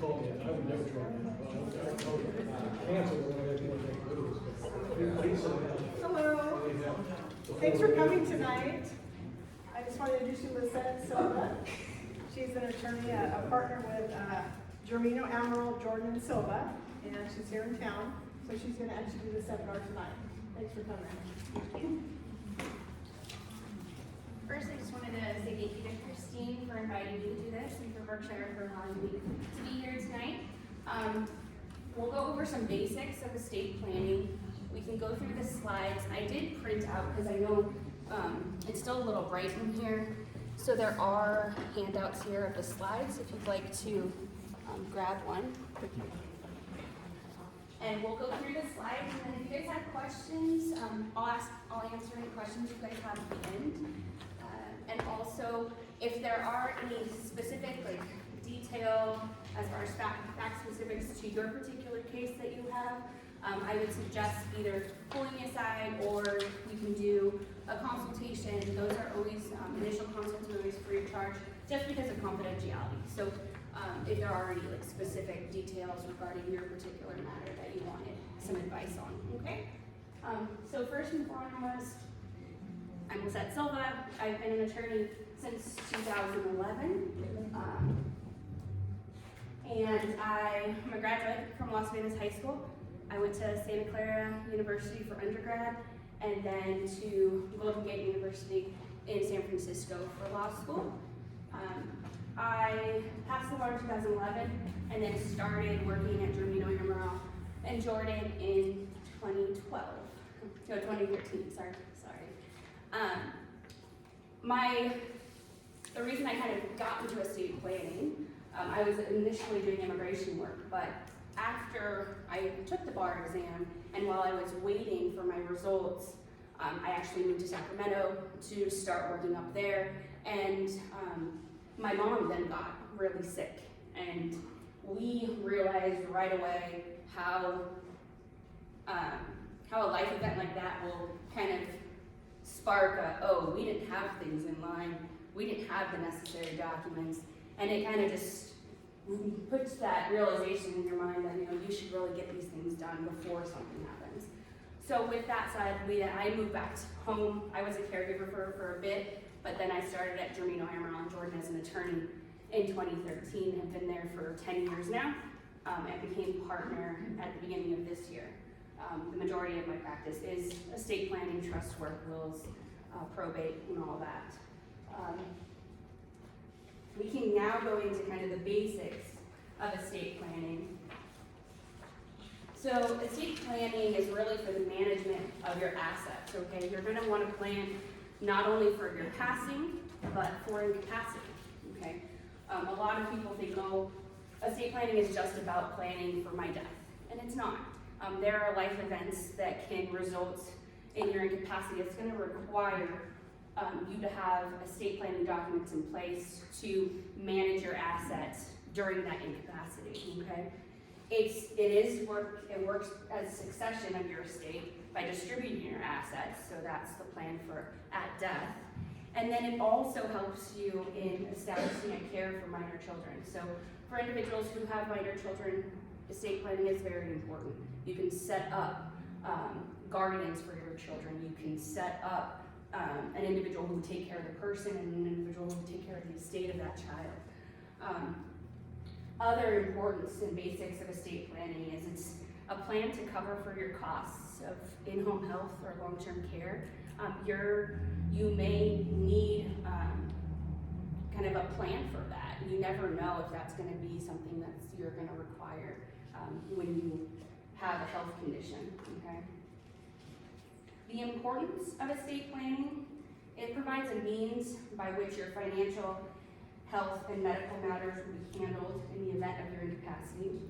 call me, I would never try that. Cancel when I get Hello. Thanks for coming tonight. I just wanted to introduce you to Lisete Silva. She's an attorney, a partner with Germino, Amaral, Jordan, and Silva, and she's here in town. So she's going to actually do the seminar tonight. Thanks for coming. First, I just wanted to say thank you to Christine for inviting me to do this and for Berkshire for allowing me to be here tonight. We'll go over some basics of estate planning. We can go through the slides. I did print out because I know it's still a little bright in here. So there are handouts here of the slides if you'd like to grab one. And we'll go through the slides, and then if you guys have questions, I'll answer any questions you guys have at the end. And also, if there are any specific detail as far as fact specifics to your particular case that you have, I would suggest either pulling aside or you can do a consultation. Those are always, initial consults are always free of charge just because of confidentiality. So if there are any specific details regarding your particular matter that you wanted some advice on, okay? So first and foremost, I'm Lisete Silva. I've been an attorney since 2011. And I'm a graduate from Las Vegas High School. I went to Santa Clara University for undergrad and then to Golden Gate University in San Francisco for law school. I passed the bar in 2011 and then started working at Germino, Amaral, and Jordan in 2013, sorry. The reason I kind of got into estate planning, I was initially doing immigration work, but after I took the bar exam and while I was waiting for my results, I actually moved to Sacramento to start working up there, and my mom then got really sick, and we realized right away how a life event like that will kind of spark we didn't have things in line, we didn't have the necessary documents, and it kind of just puts that realization in your mind that you should really get these things done before something happens. So with that said, I moved back home. I was a caregiver for a bit, but then I started at Germino, Amaral, and Jordan as an attorney in 2013. I've been there for 10 years now, and became partner at the beginning of this year. The majority of my practice is estate planning, trust work, wills, probate, and all that. We can now go into kind of the basics of estate planning. So estate planning is really for the management of your assets, okay? You're gonna wanna plan not only for your passing, but for incapacity, okay? A lot of people think, estate planning is just about planning for my death, and it's not. There are life events that can result in your incapacity. It's gonna require you to have estate planning documents in place to manage your assets during that incapacity, okay? It works as succession of your estate by distributing your assets, so that's the plan for at death. And then it also helps you in establishing a care for minor children. So for individuals who have minor children, estate planning is very important. You can set up guardians for your children. You can set up an individual who will take care of the person and an individual who will take care of the estate of that child. Other importance and basics of estate planning is it's a plan to cover for your costs of in-home health or long-term care. You may need kind of a plan for that. You never know if that's going to be something that you're going to require when you have a health condition, okay? The importance of estate planning, it provides a means by which your financial, health, and medical matters will be handled in the event of your incapacity.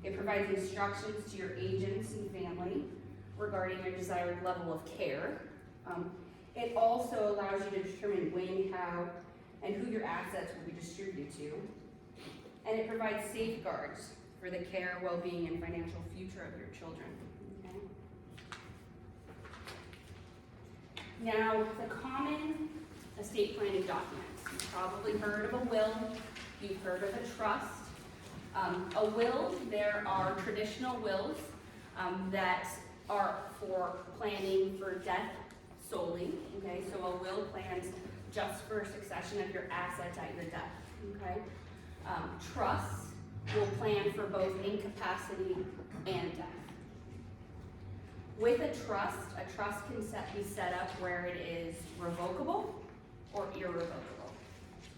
It provides instructions to your agents and family regarding your desired level of care. It also allows you to determine when, how, and who your assets will be distributed to. And it provides safeguards for the care, well-being, and financial future of your children. Okay? Now, the common estate planning documents. You've probably heard of a will, you've heard of a trust, A will, there are traditional wills that are for planning for death solely, okay? So a will plans just for succession of your assets at your death, okay? Trusts will plan for both incapacity and death. With a trust can be set up where it is revocable or irrevocable.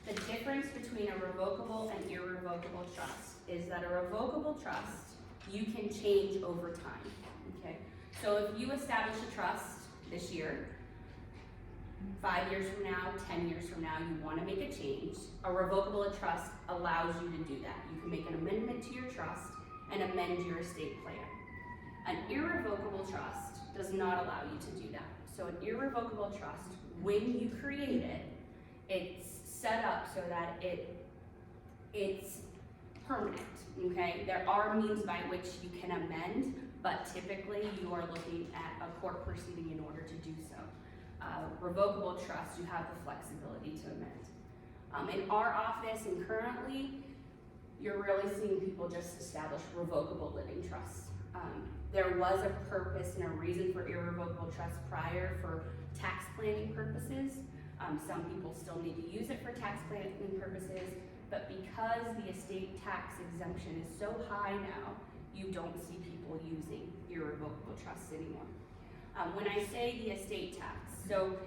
The difference between a revocable and irrevocable trust is that a revocable trust you can change over time, okay? So if you establish a trust this year, 5 years from now, 10 years from now, you want to make a change, a revocable trust allows you to do that. You can make an amendment to your trust and amend your estate plan. An irrevocable trust does not allow you to do that. So an irrevocable trust, when you create it, it's set up so that it's permanent, okay? There are means by which you can amend, but typically you are looking at a court proceeding in order to do so. Revocable trust, you have the flexibility to amend. In our office and currently, you're really seeing people just establish revocable living trusts. There was a purpose and a reason for irrevocable trusts prior for tax planning purposes. Some people still need to use it for tax planning purposes, but because the estate tax exemption is so high now, you don't see people using irrevocable trusts anymore. When I say the estate tax, so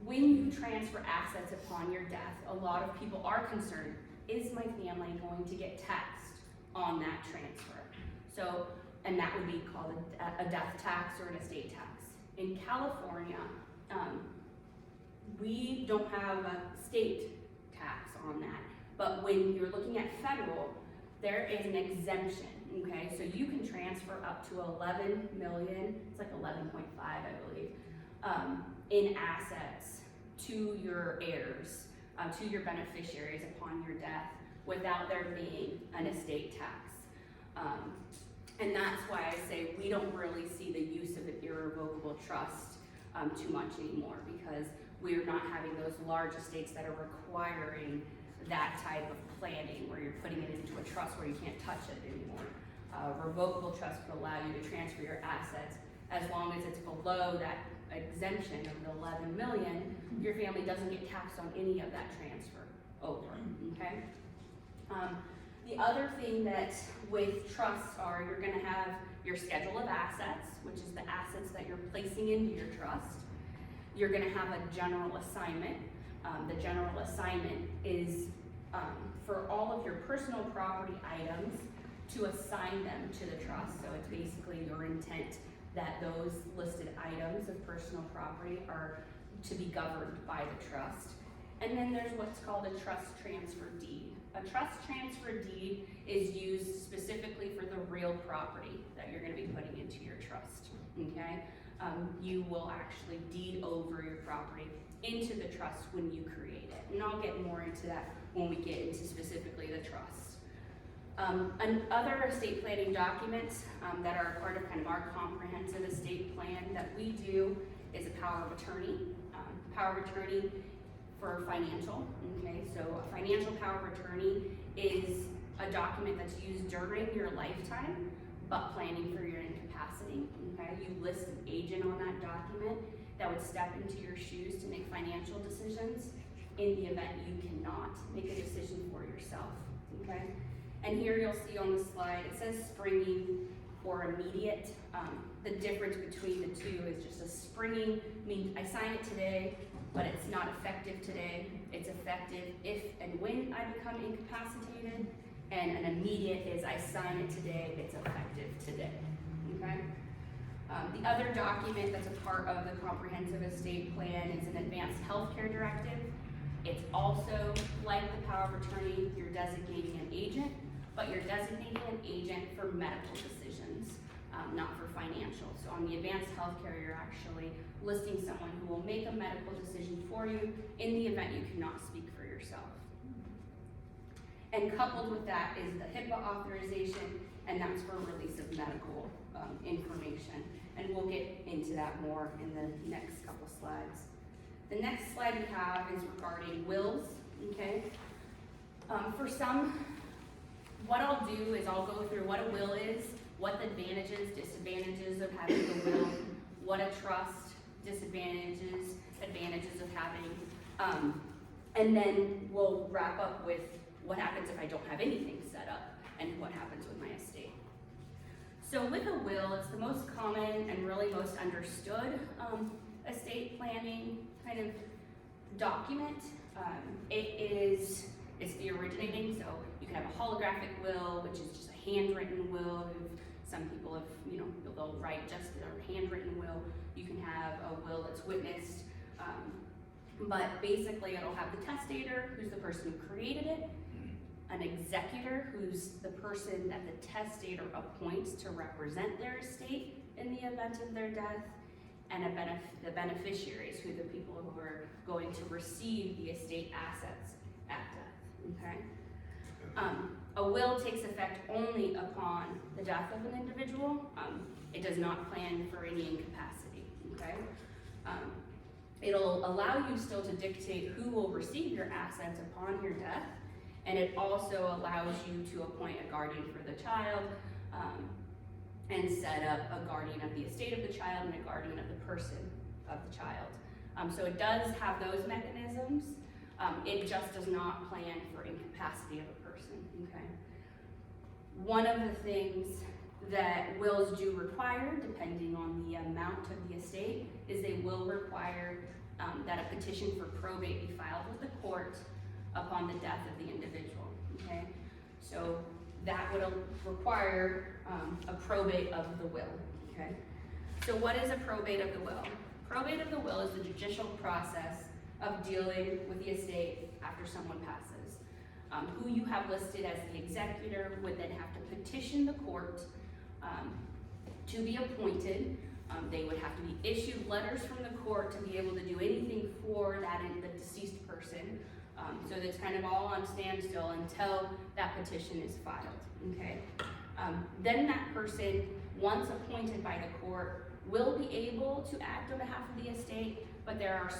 when you transfer assets upon your death, a lot of people are concerned, is my family going to get taxed on that transfer? So, and that would be called a death tax or an estate tax. In California, we don't have a state tax on that, but when you're looking at federal, there is an exemption, okay? So you can transfer up to 11 million, it's like 11.5, I believe, in assets to your heirs, to your beneficiaries upon your death without there being an estate tax. And that's why I say we don't really see the use of an irrevocable trust too much anymore, because we're not having those large estates that are requiring that type of planning where you're putting it into a trust where you can't touch it anymore. Revocable trust could allow you to transfer your assets as long as it's below that exemption of the 11 million, your family doesn't get taxed on any of that transfer over, okay? The other thing that with trusts are you're gonna have your schedule of assets, which is the assets that you're placing into your trust. You're gonna have a general assignment. The general assignment is for all of your personal property items to assign them to the trust. So it's basically your intent that those listed items of personal property are to be governed by the trust. And then there's what's called a trust transfer deed. A trust transfer deed is used specifically for the real property that you're gonna be putting into your trust, okay? You will actually deed over your property into the trust when you create it. And I'll get more into that when we get into specifically the trust. Other estate planning documents that are part of kind of our comprehensive estate plan that we do is a power of attorney. Power of attorney for financial, okay? So a financial power of attorney is a document that's used during your lifetime, but planning for your incapacity, okay? You list an agent on that document that would step into your shoes to make financial decisions in the event you cannot make a decision for yourself, okay? And here you'll see on the slide, it says springing or immediate. The difference between the two is just a springing means I sign it today, but it's not effective today. It's effective if and when I become incapacitated, and an immediate is I sign it today, it's effective today, okay? The other document that's a part of the comprehensive estate plan is an advanced healthcare directive. It's also like the power of attorney, you're designating an agent, but you're designating an agent for medical decisions, not for financial. So on the advanced healthcare, you're actually listing someone who will make a medical decision for you in the event you cannot speak for yourself. And coupled with that is the HIPAA authorization, and that's for release of medical information. And we'll get into that more in the next couple slides. The next slide we have is regarding wills, okay? For some, what I'll do is I'll go through what a will is, what the advantages, disadvantages of having a will, what a trust, disadvantages, advantages of having, and then we'll wrap up with what happens if I don't have anything set up and what happens with my estate. So with a will, it's the most common and really most understood estate planning kind of document. It's the originating, so you can have a holographic will, which is just a handwritten will. Some people have, they'll write just their handwritten will. You can have a will that's witnessed, but basically it'll have the testator, who's the person who created it, an executor, who's the person that the testator appoints to represent their estate in the event of their death, and the beneficiaries, who are the people who are going to receive the estate assets at death, okay? A will takes effect only upon the death of an individual. It does not plan for any incapacity, okay? It'll allow you still to dictate who will receive your assets upon your death, and it also allows you to appoint a guardian for the child, and set up a guardian of the estate of the child and a guardian of the person of the child. So it does have those mechanisms. It just does not plan for incapacity of a person, okay? One of the things that wills do require, depending on the amount of the estate, is they will require that a petition for probate be filed with the court upon the death of the individual, okay? So that would require a probate of the will, okay? So what is a probate of the will? Probate of the will is the judicial process of dealing with the estate after someone passes. Who you have listed as the executor would then have to petition the court to be appointed. They would have to be issued letters from the court to be able to do anything for the deceased person. So that's kind of all on standstill until that petition is filed, okay? Then that person, once appointed by the court, will be able to act on behalf of the estate, but there are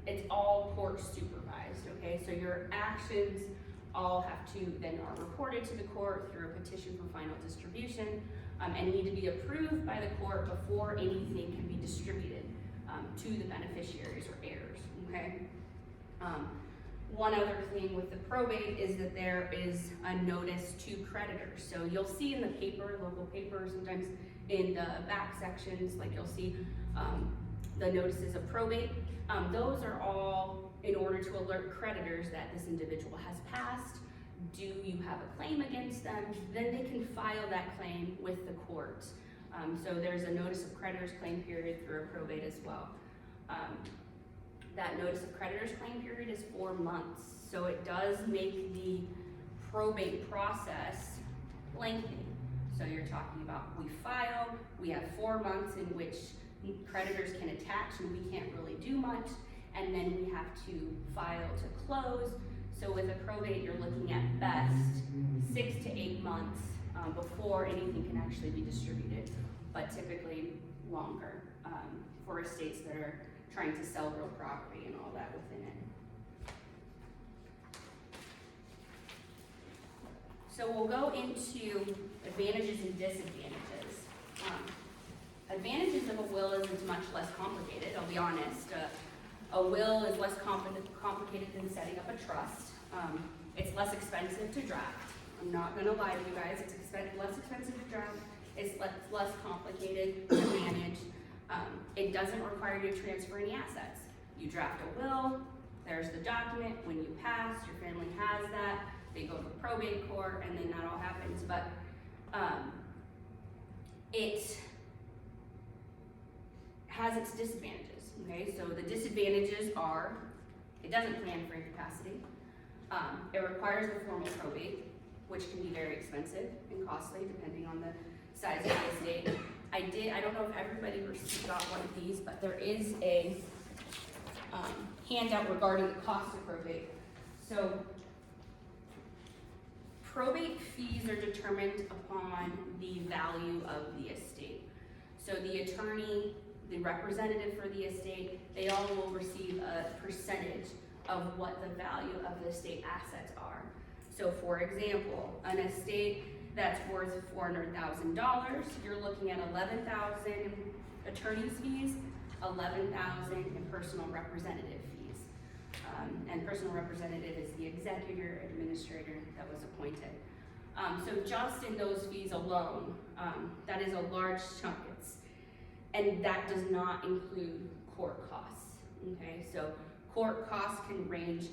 it's all court supervised, okay? So your actions all are reported to the court through a petition for final distribution, and need to be approved by the court before anything can be distributed to the beneficiaries or heirs, okay? One other thing with the probate is that there is a notice to creditors. So you'll see in the paper, local paper, sometimes in the back sections, like you'll see the notices of probate. Those are all in order to alert creditors that this individual has passed. Do you have a claim against them? Then they can file that claim with the court. So there's a notice of creditors claim period through a probate as well. That notice of creditors claim period is 4 months. So it does make the probate process lengthy. So you're talking about, we file, we have 4 months in which creditors can attach and we can't really do much, and then we have to file to close. So with a probate, you're looking at best 6 to 8 months before anything can actually be distributed, but typically longer for estates that are trying to sell real property and all that within it. So we'll go into advantages and disadvantages. Advantages of a will is it's much less complicated, I'll be honest. A will is less complicated than setting up a trust. It's less expensive to draft. I'm not gonna lie to you guys, it's less expensive to draft, it's less complicated to manage. It doesn't require you to transfer any assets. You draft a will, there's the document, when you pass, your family has that, they go to probate court, and then that all happens. But it has its disadvantages, okay? So the disadvantages are, it doesn't plan for incapacity. It requires a formal probate, which can be very expensive and costly depending on the size of the estate. I don't know if everybody got one of these, but there is a handout regarding the cost of probate. So probate fees are determined upon the value of the estate. So the attorney, the representative for the estate, they all will receive a percentage of what the value of the estate assets are. So for example, an estate that's worth $400,000, you're looking at $11,000 in attorney's fees, $11,000 in personal representative fees. And personal representative is the executor administrator that was appointed. So just in those fees alone, that is a large chunk. And that does not include court costs, okay? So court costs can range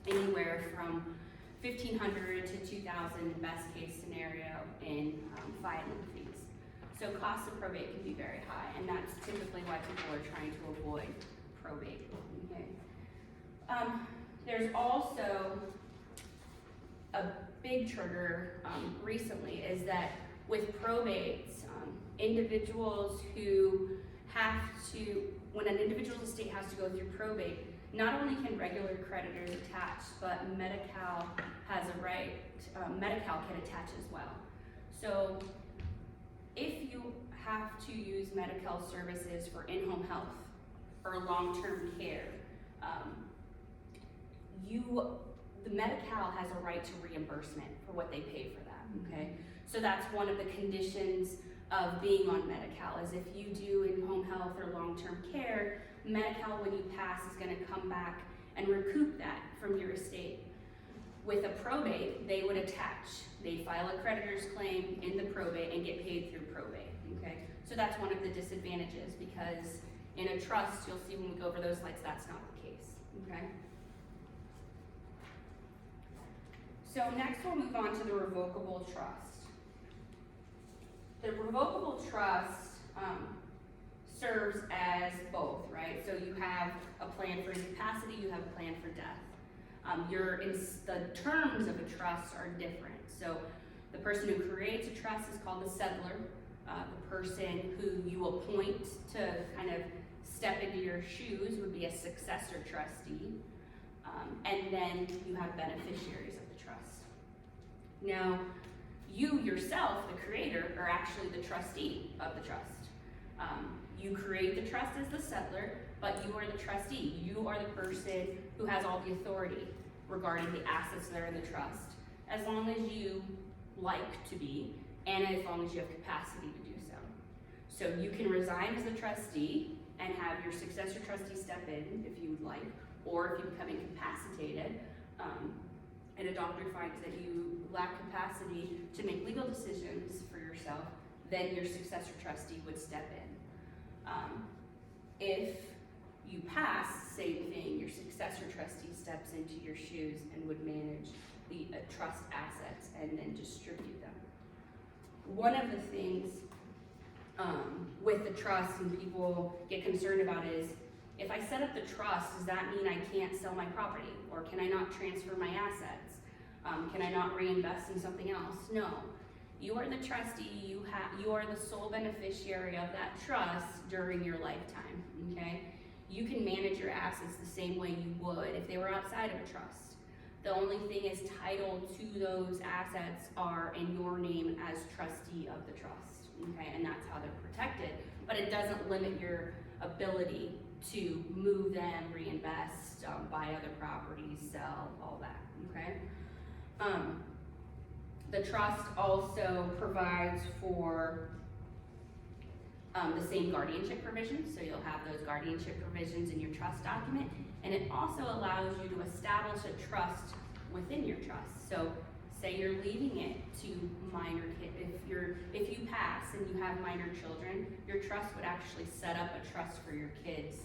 anywhere from $1,500 to $2,000 best case scenario in filing fees. So costs of probate can be very high, and that's typically why people are trying to avoid probate, okay? There's also a big trigger recently is that with probates, individuals who have to, when an individual's estate has to go through probate, not only can regular creditors attach, but Medi-Cal has a right, Medi-Cal can attach as well. So if you have to use Medi-Cal services for in-home health or long-term care, the Medi-Cal has a right to reimbursement for what they pay for that, okay? So that's one of the conditions of being on Medi-Cal, is if you do in-home health or long-term care, Medi-Cal, when you pass, is gonna come back and recoup that from your estate. With a probate, they would attach. They file a creditor's claim in the probate and get paid through probate, okay? So that's one of the disadvantages, because in a trust, you'll see when we go over those slides, that's not the case, okay? So next we'll move on to the revocable trust. The revocable trust serves as both, right? So you have a plan for incapacity, you have a plan for death. The terms of a trust are different. So the person who creates a trust is called the settlor. The person who you appoint to kind of step into your shoes would be a successor trustee. And then you have beneficiaries of the trust. Now, you yourself, the creator, are actually the trustee of the trust. You create the trust as the settlor, but you are the trustee. You are the person who has all the authority regarding the assets that are in the trust, as long as you like to be, and as long as you have capacity to do so. So you can resign as the trustee and have your successor trustee step in if you would like, or if you become incapacitated, and a doctor finds that you lack capacity to make legal decisions for yourself, then your successor trustee would step in. If you pass, same thing, your successor trustee steps into your shoes and would manage the trust assets and then distribute them. One of the things with the trust and people get concerned about is, if I set up the trust, does that mean I can't sell my property? Or can I not transfer my assets? Can I not reinvest in something else? No. You are the trustee, you are the sole beneficiary of that trust during your lifetime, okay? You can manage your assets the same way you would if they were outside of a trust. The only thing is, title to those assets are in your name as trustee of the trust, okay? And that's how they're protected, but it doesn't limit your ability to move them, reinvest, buy other properties, sell, all that, okay? The trust also provides for the same guardianship provisions, so you'll have those guardianship provisions in your trust document, and it also allows you to establish a trust within your trust. So say you're leaving it to minor kids, if you pass and you have minor children, your trust would actually set up a trust for your kids,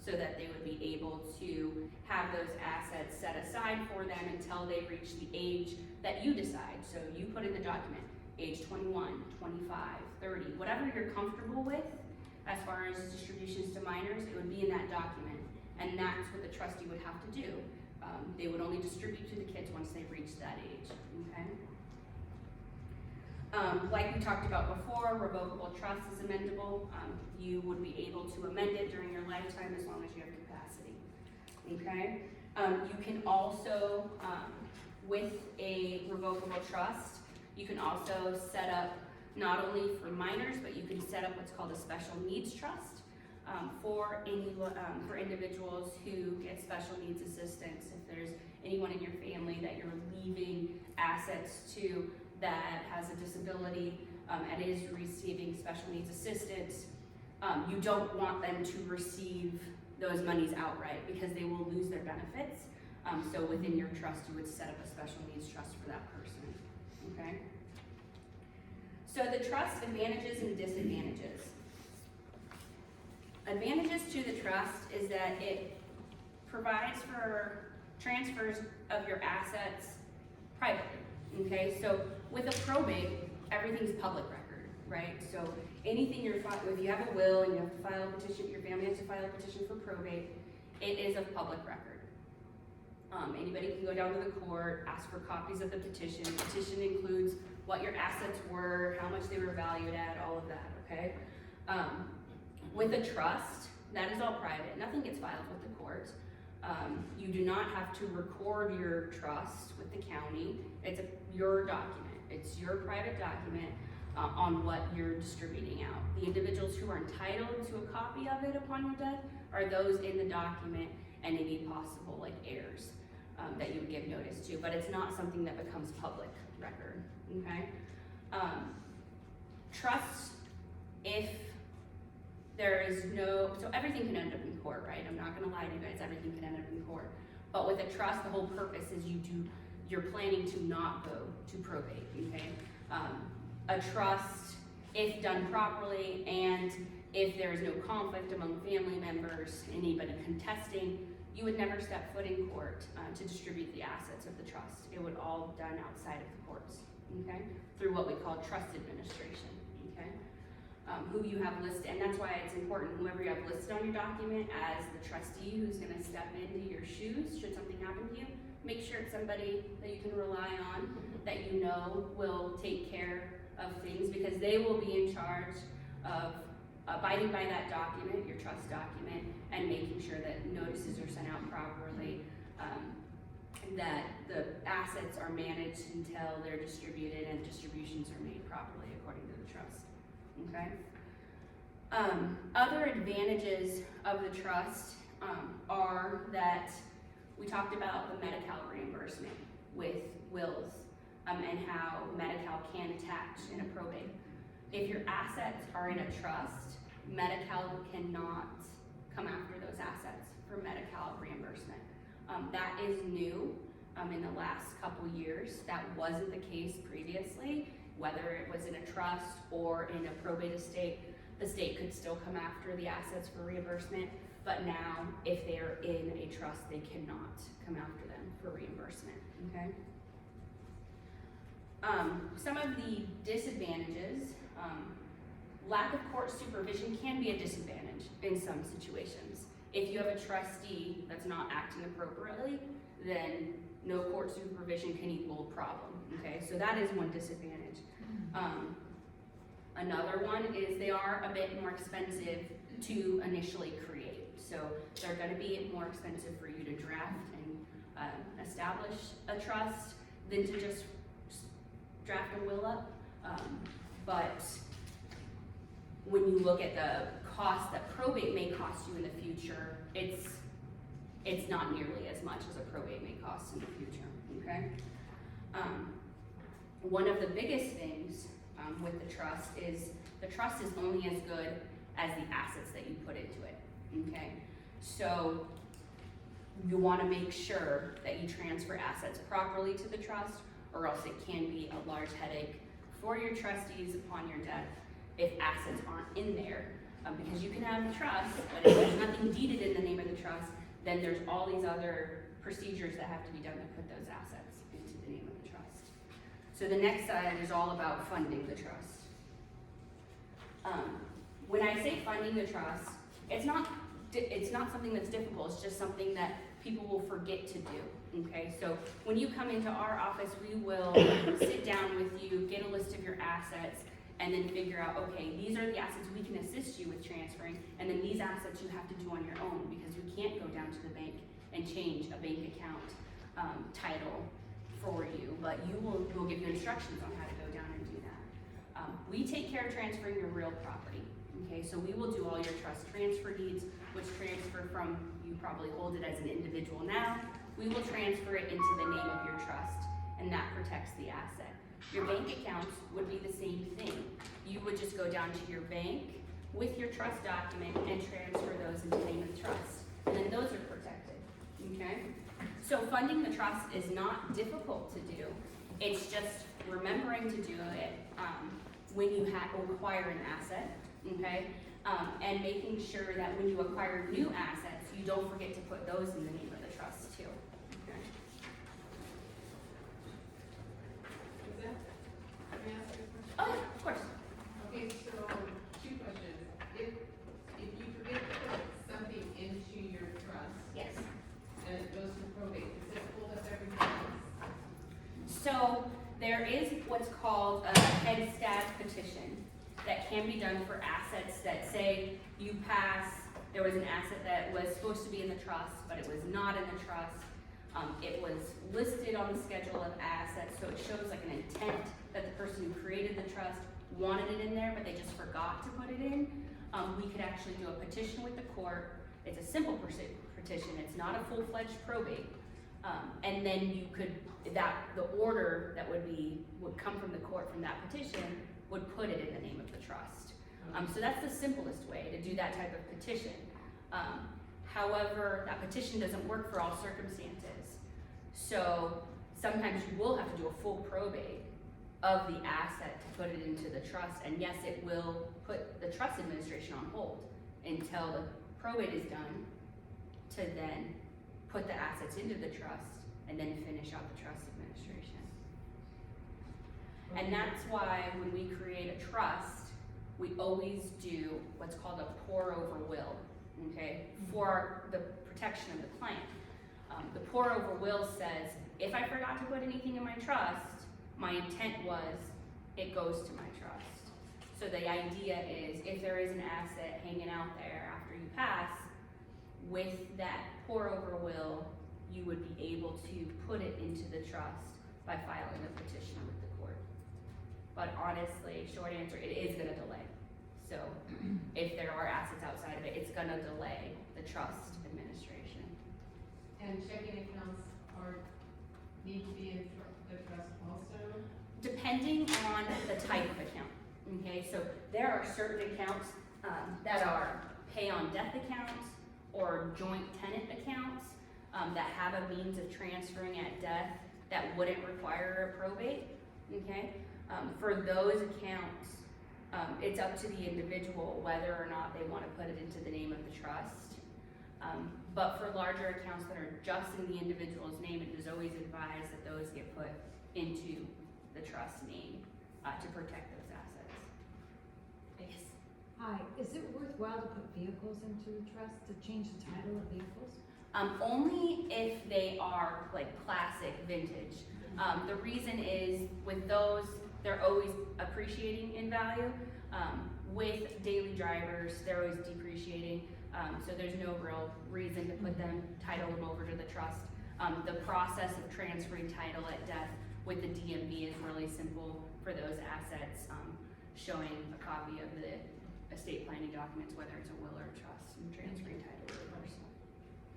so that they would be able to have those assets set aside for them until they reach the age that you decide. So you put in the document, age 21, 25, 30, whatever you're comfortable with as far as distributions to minors, it would be in that document. And that's what the trustee would have to do. They would only distribute to the kids once they reach that age, okay? Like we talked about before, revocable trust is amendable. You would be able to amend it during your lifetime as long as you have capacity, okay? You can also, with a revocable trust, you can also set up, not only for minors, but you can set up what's called a special needs trust. for individuals who get special needs assistance. If there's anyone in your family that you're leaving assets to that has a disability and is receiving special needs assistance, you don't want them to receive those monies outright because they will lose their benefits. So within your trust, you would set up a special needs trust for that person, okay? So the trust advantages and disadvantages. Advantages to the trust is that it provides for transfers of your assets privately, okay? So with a probate, everything's public record, right? So anything if you have a will and you have to file a petition, your family has to file a petition for probate, it is of public record. Anybody can go down to the court, ask for copies of the petition. The petition includes what your assets were, how much they were valued at, all of that, okay? With a trust, that is all private. Nothing gets filed with the court. You do not have to record your trust with the county. It's your document. It's your private document on what you're distributing out. The individuals who are entitled to a copy of it upon your death are those in the document and any possible like heirs that you would give notice to, but it's not something that becomes public record, okay? Trusts, if there is so everything can end up in court, right? I'm not gonna lie to you guys, everything can end up in court. But with a trust, the whole purpose is you're planning to not go to probate, okay? A trust, if done properly, and if there is no conflict among family members, anybody contesting, you would never step foot in court to distribute the assets of the trust. It would all done outside of the courts, okay? Through what we call trust administration, okay? Who you have listed, and that's why it's important, whoever you have listed on your document as the trustee who's gonna step into your shoes should something happen to you, make sure it's somebody that you can rely on, that you know will take care of things, because they will be in charge of abiding by that document, your trust document, and making sure that notices are sent out properly, that the assets are managed until they're distributed and distributions are made properly according to the trust, okay? Other advantages of the trust are that we talked about the Medi-Cal reimbursement with wills and how Medi-Cal can attach in a probate. If your assets are in a trust, Medi-Cal cannot come after those assets for Medi-Cal reimbursement. That is new in the last couple years. That wasn't the case previously. Whether it was in a trust or in a probate estate, the state could still come after the assets for reimbursement. But now, if they are in a trust, they cannot come after them for reimbursement, okay? Some of the disadvantages, lack of court supervision can be a disadvantage in some situations. If you have a trustee that's not acting appropriately, then no court supervision can equal a problem, okay? So that is one disadvantage. Another one is they are a bit more expensive to initially create. So they're gonna be more expensive for you to draft and establish a trust than to just draft a will up. But when you look at the cost that probate may cost you in the future, it's not nearly as much as a probate may cost in the future, okay? One of the biggest things with the trust is only as good as the assets that you put into it, okay? So you wanna make sure that you transfer assets properly to the trust, or else it can be a large headache for your trustees upon your death if assets aren't in there. Because you can have a trust, but if there's nothing deeded in the name of the trust, then there's all these other procedures that have to be done to put those assets into the name of the trust. So the next side is all about funding the trust. When I say funding the trust, it's not something that's difficult, it's just something that people will forget to do, okay? So when you come into our office, we will sit down with you, get a list of your assets, and then figure out, okay, these are the assets we can assist you with transferring, and then these assets you have to do on your own, because we can't go down to the bank and change a bank account title for you, but we'll give you instructions on how to go down and do that. We take care of transferring your real property, Okay, so we will do all your trust transfer deeds, which transfer from, you probably hold it as an individual now, we will transfer it into the name of your trust, and that protects the asset. Your bank accounts would be the same thing. You would just go down to your bank with your trust document and transfer those into the name of the trust, and then those are protected, okay? So funding the trust is not difficult to do, it's just remembering to do it when you acquire an asset, okay? And making sure that when you acquire new assets, you don't forget to put those in the name of the trust too, okay? Is that, can I ask you a question? Oh, yeah, of course. Okay, so two questions. If you forget to put something into your trust Yes. and it goes to probate, does it hold up everything else? So there is what's called a head stat petition that can be done for assets that say you pass, there was an asset that was supposed to be in the trust, but it was not in the trust. It was listed on the schedule of assets, so it shows like an intent that the person who created the trust wanted it in there, but they just forgot to put it in. We could actually do a petition with the court. It's a simple petition, it's not a full-fledged probate. And then you could, the order that would come from the court from that petition would put it in the name of the trust. So that's the simplest way to do that type of petition. However, that petition doesn't work for all circumstances. So sometimes you will have to do a full probate of the asset to put it into the trust. And yes, it will put the trust administration on hold until the probate is done to then put the assets into the trust and then finish out the trust administration. And that's why when we create a trust, we always do what's called a pour over will, okay, for the protection of the client. The pour over will says, if I forgot to put anything in my trust, my intent was it goes to my trust. So the idea is if there is an asset hanging out there after you pass, with that pour over will, you would be able to put it into the trust by filing a petition with the court. But honestly, short answer, it is gonna delay. So if there are assets outside of it, it's gonna delay the trust administration. And checking accounts need to be in the trust also? Depending on the type of account, okay? So there are certain accounts that are pay on death accounts or joint tenant accounts that have a means of transferring at death that wouldn't require a probate, okay? For those accounts, it's up to the individual whether or not they want to put it into the name of the trust. But for larger accounts that are just in the individual's name, it is always advised that those get put into the trust name to protect those assets. Yes. Hi, is it worthwhile to put vehicles into a trust, to change the title of vehicles? Only if they are like classic vintage. The reason is with those, they're always appreciating in value. With daily drivers, they're always depreciating. So there's no real reason to put them, title them over to the trust. The process of transferring title at death with the DMV is really simple for those assets, showing a copy of the estate planning documents, whether it's a will or a trust, and transferring title to the person.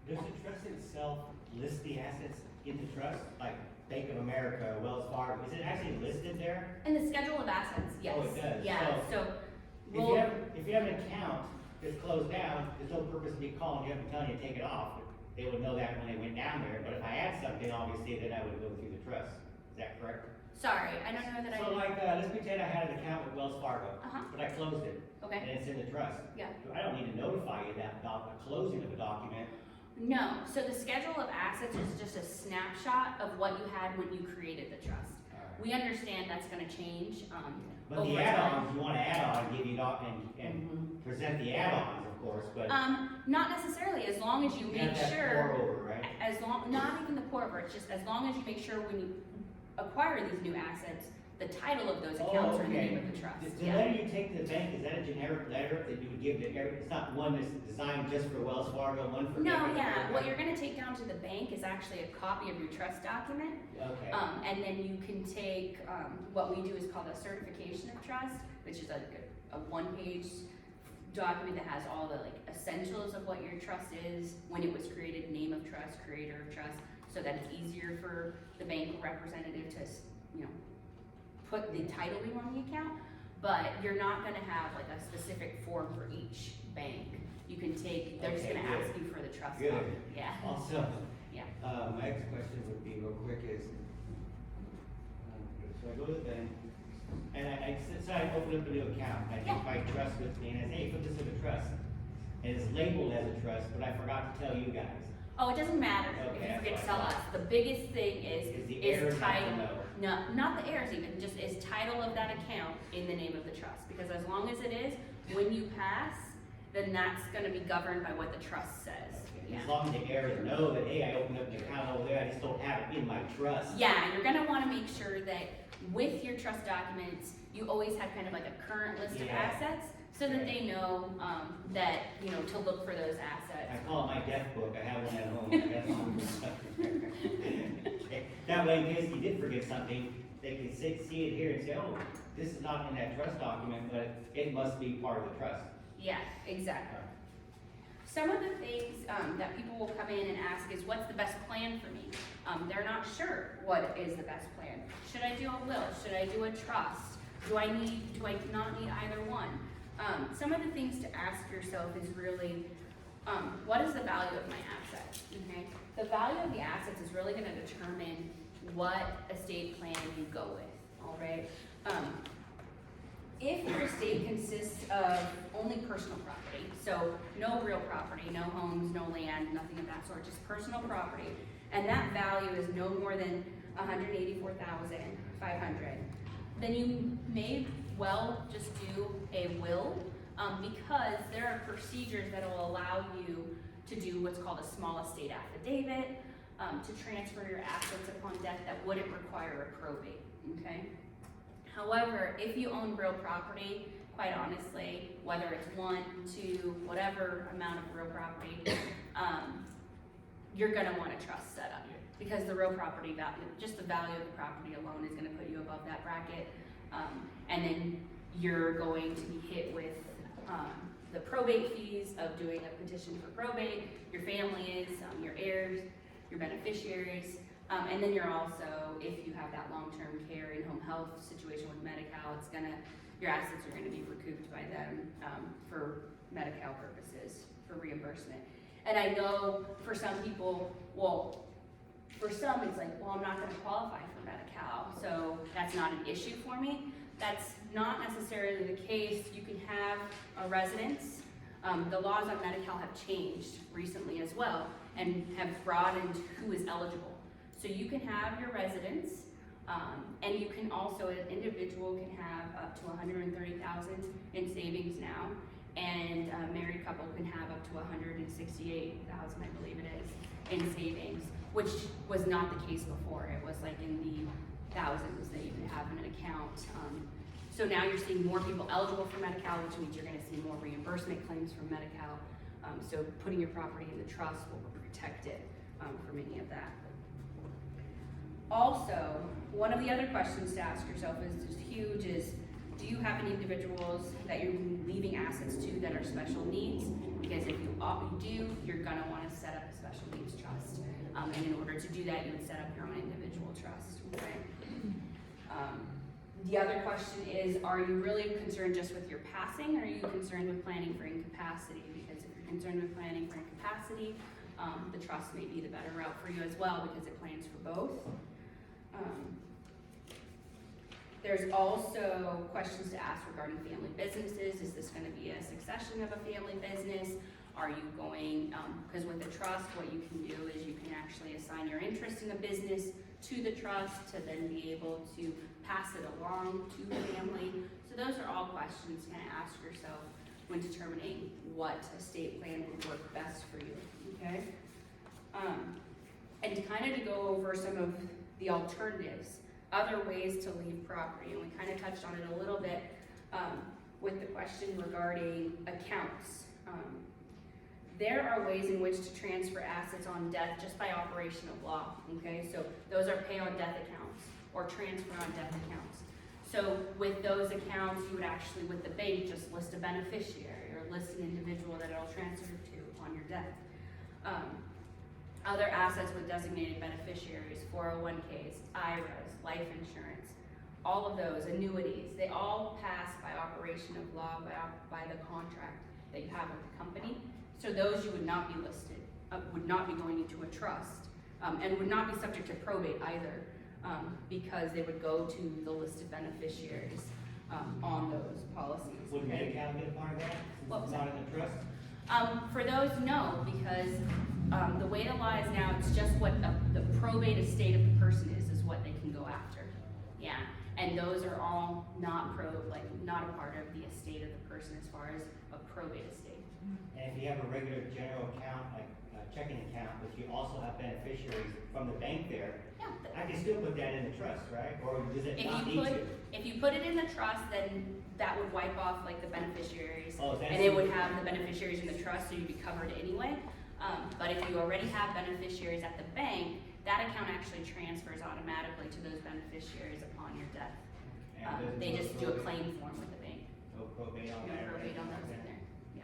Does the trust itself list the assets in the trust, like Bank of America, Wells Fargo? Is it actually listed there? And the schedule of assets, yes. Oh, it does. Yeah, so, If you have an account that's closed down, there's no purpose in me calling you up and telling you to take it off. They would know that when they went down there, but if I add something, obviously, then I would go through the trust. Is that correct? sorry, I don't know that I. So like, let's pretend I had an account with Wells Fargo, but I closed it. Okay. And it's in the trust. Yeah. I don't need to notify you that about the closing of a document. No, so the schedule of assets is just a snapshot of what you had when you created the trust. We understand that's gonna change, But over the time. add-ons, you wanna add on, give you and present the add-ons, of course, but. Not necessarily, as long as you You make have that sure. pour over, right? As long, not even the pour over, it's just as long as you make sure when you acquire these new assets, the title of those accounts are in the name of the trust. The letter you take to the bank, is that a generic letter that you would give to every, it's not one that's designed just for Wells Fargo, one for. No, Bank of yeah, America? what you're gonna take down to the bank is actually a copy of your trust document. Okay. And then you can take, what we do is called a certification of trust, which is a one-page document that has all the like essentials of what your trust is, when it was created, name of trust, creator of trust, so that it's easier for the bank representative to, you know, put the titling on the account. But you're not gonna have like a specific form for each bank. You can take, they're just Okay, gonna good. ask you for the trust Good. document, yeah. Also, Yeah. my next question would be real quick is, so I go to the bank, and I open up a new account, I take my trust with me, and I say, hey, put this in a trust. And it's labeled as a trust, but I forgot to tell you guys. Oh, it doesn't matter if Okay, you forget to that's tell fine. us. The biggest thing Is the heirs is have to title. know. No, not the heirs even, just is title of that account in the name of the trust. Because as long as it is, when you pass, then that's gonna be governed by what the trust says. Okay, Yeah. as long as the heirs know that, hey, I opened up an account over there, I just don't have it in my trust. Yeah, you're gonna wanna make sure that with your trust documents, you always have kind of like a current list of Yeah. assets, so that they know, that, you know, to look for those assets. I call it my death book, I have one at home, I got some stuff in there. Okay, that way, in case you did forget something, they can see it here and say, oh, this is not in that trust document, but it must be part of the trust. Yeah, exactly. Some of the things that people will come in and ask is, what's the best plan for me? They're not sure what is the best plan. Should I do a will? Should I do a trust? Do I not need either one? Some of the things to ask yourself is really, what is the value of my assets? Okay, the value of the assets is really going to determine what estate plan you go with. All right. If your estate consists of only personal property, so no real property, no homes, no land, nothing of that sort, just personal property, and that value is no more than $184,500, then you may well just do a will, because there are procedures that will allow you to do what's called a small estate affidavit, to transfer your assets upon death that wouldn't require a probate, okay? However, if you own real property, quite honestly, whether it's 1, 2, whatever amount of real property, you're gonna want a trust set up. Because the real property value, just the value of the property alone is gonna put you above that bracket. And then you're going to be hit with the probate fees of doing a petition for probate, your family is, your heirs, your beneficiaries, and then you're also, if you have that long-term care and home health situation with Medi-Cal, your assets are gonna be recouped by them for Medi-Cal purposes, for reimbursement. And I know for some people, for some it's like, well, I'm not gonna qualify for Medi-Cal, so that's not an issue for me. That's not necessarily the case. You can have a residence. The laws on Medi-Cal have changed recently as well and have broadened who is eligible. So you can have your residence, and you can also, an individual can have up to $130,000 in savings now, and a married couple can have up to $168,000, I believe it is, in savings, which was not the case before. It was like in the thousands that you could have in an account. So now you're seeing more people eligible for Medi-Cal, which means you're gonna see more reimbursement claims from Medi-Cal. So putting your property in the trust will protect it from any of that. Also, one of the other questions to ask yourself is huge is, do you have any individuals that you're leaving assets to that are special needs? Because if you do, you're gonna wanna set up a special needs trust. And in order to do that, you would set up your own individual trust, okay? The other question is, are you really concerned just with your passing, or are you concerned with planning for incapacity? Because if you're concerned with planning for incapacity, the trust may be the better route for you as well, because it plans for both. There's also questions to ask regarding family businesses. Is this gonna be a succession of a family business? Are you going, because with the trust, what you can do is you can actually assign your interest in a business to the trust to then be able to pass it along to the family. So those are all questions to kind of ask yourself when determining what estate plan would work best for you, okay? And kind of to go over some of the alternatives, other ways to leave property, and we kind of touched on it a little bit with the question regarding accounts. There are ways in which to transfer assets on death just by operation of law, okay? So those are pay on death accounts or transfer on death accounts. So with those accounts, you would actually, with the bank, just list a beneficiary or list an individual that it'll transfer to upon your death. Other assets with designated beneficiaries, 401ks, IRAs, life insurance, all of those, annuities, they all pass by operation of law by the contract that you have with the company. So those you would not be listed, would not be going into a trust, and would not be subject to probate either, because they would go to the listed beneficiaries on those policies. Would Medi-Cal get a part of that, What since was it's not in the trust? For those, no, because the way the law is now, it's just what the probate estate of the person is what they can go after. Yeah, and those are all not not a part of the estate of the person as far as a probate estate. And if you have a regular general account, like a checking account, but you also have beneficiaries from the bank there, Yeah. I can still put that in the trust, right? Or does it If not you need to? if you put it in the trust, then that would wipe off like the beneficiaries. Oh, that's. And it would have the beneficiaries in the trust, so you'd be covered anyway. But if you already have beneficiaries at the bank, that account actually transfers automatically to those beneficiaries upon your death. And doesn't They go just do a probate? claim form with the bank. No probate on No that, right? probate on those in there, yeah.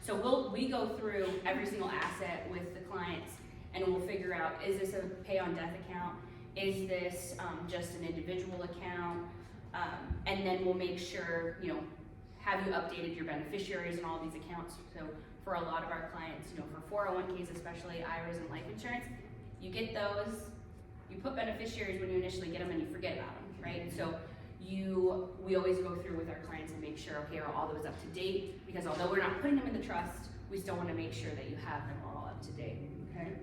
So we go through every single asset with the clients and we'll figure out, is this a pay on death account? Is this, just an individual account? And then we'll make sure, have you updated your beneficiaries and all these accounts? So for a lot of our clients, for 401ks especially, IRAs and life insurance, you get those, you put beneficiaries when you initially get them and you forget about them, right? So we always go through with our clients and make sure, okay, are all those up to date? Because although we're not putting them in the trust, we still want to make sure that you have them all up to date, okay?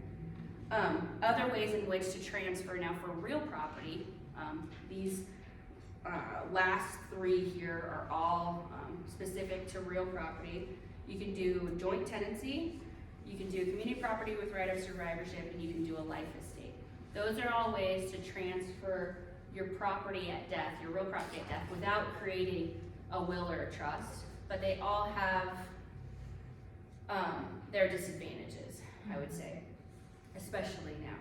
Other ways in which to transfer now for real property, these last three here are all specific to real property. You can do joint tenancy, you can do community property with right of survivorship, and you can do a life estate. Those are all ways to transfer your property at death, your real property at death, without creating a will or a trust, but they all have their disadvantages, I would say, especially now.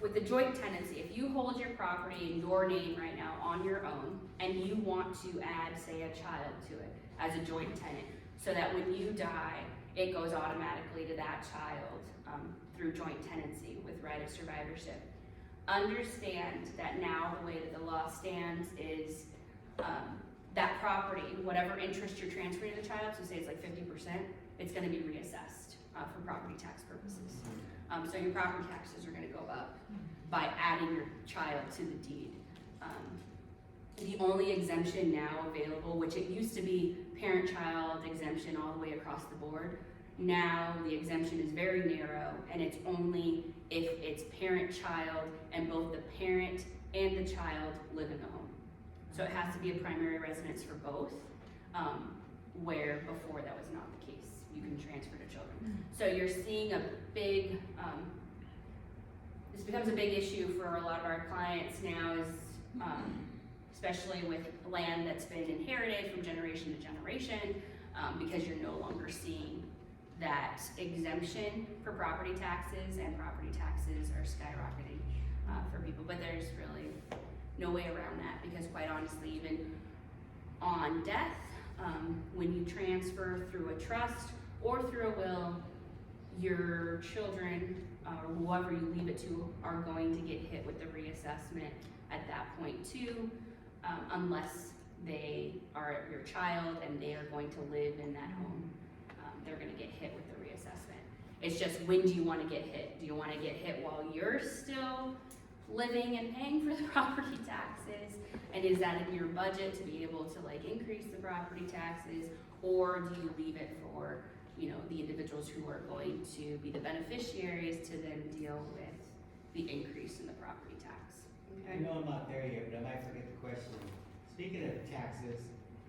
With the joint tenancy, if you hold your property in your name right now on your own, and you want to add, say, a child to it as a joint tenant, so that when you die, it goes automatically to that child through joint tenancy with right of survivorship. Understand that now the way that the law stands is that property, whatever interest you're transferring to the child, so say it's like 50%, it's gonna be reassessed for property tax purposes. So your property taxes are gonna go up by adding your child to the deed. The only exemption now available, which it used to be parent-child exemption all the way across the board, now the exemption is very narrow and it's only if it's parent-child and both the parent and the child live in the home. So it has to be a primary residence for both, where before that was not the case. You can transfer to children. So you're seeing a big, this becomes a big issue for a lot of our clients now is, especially with land that's been inherited from generation to generation, because you're no longer seeing that exemption for property taxes, and property taxes are skyrocketing for people. But there's really no way around that, because quite honestly, even on death, when you transfer through a trust or through a will, your children or whoever you leave it to are going to get hit with the reassessment at that point too, unless they are your child and they are going to live in that home. They're gonna get hit with the reassessment. It's just, when do you wanna get hit? Do you wanna get hit while you're still living and paying for the property taxes? And is that in your budget to be able to increase the property taxes? Or do you leave it for, the individuals who are going to be the beneficiaries to then deal with the increase in the property tax? I know I'm not there yet, but I might forget the question. Speaking of taxes,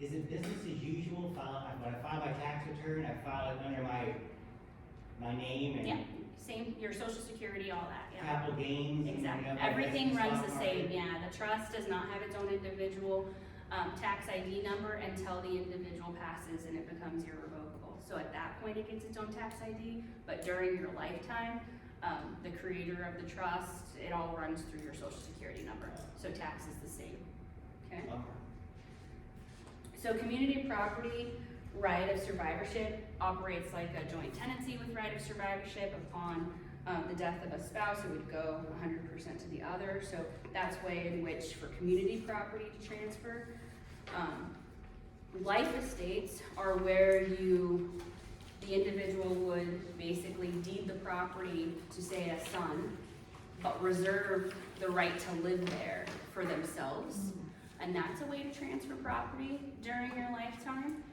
is it business as usual? When I file my tax return, I file it under my name and Yeah, same, your social security, all that, yeah. capital gains? and Exactly, like that, everything like runs stock the same, market? yeah. The trust does not have its own individual tax ID number until the individual passes and it becomes irrevocable. So at that point, it gets its own tax ID, but during your lifetime, the creator of the trust, it all runs through your social security number. So tax is the same, okay? Okay. So community property, right of survivorship operates like a joint tenancy with right of survivorship. Upon the death of a spouse, it would go 100% to the other. So that's way in which for community property to transfer. Life estates are where the individual would basically deed the property to, say, a son, but reserve the right to live there for themselves. And that's a way to transfer property during your lifetime,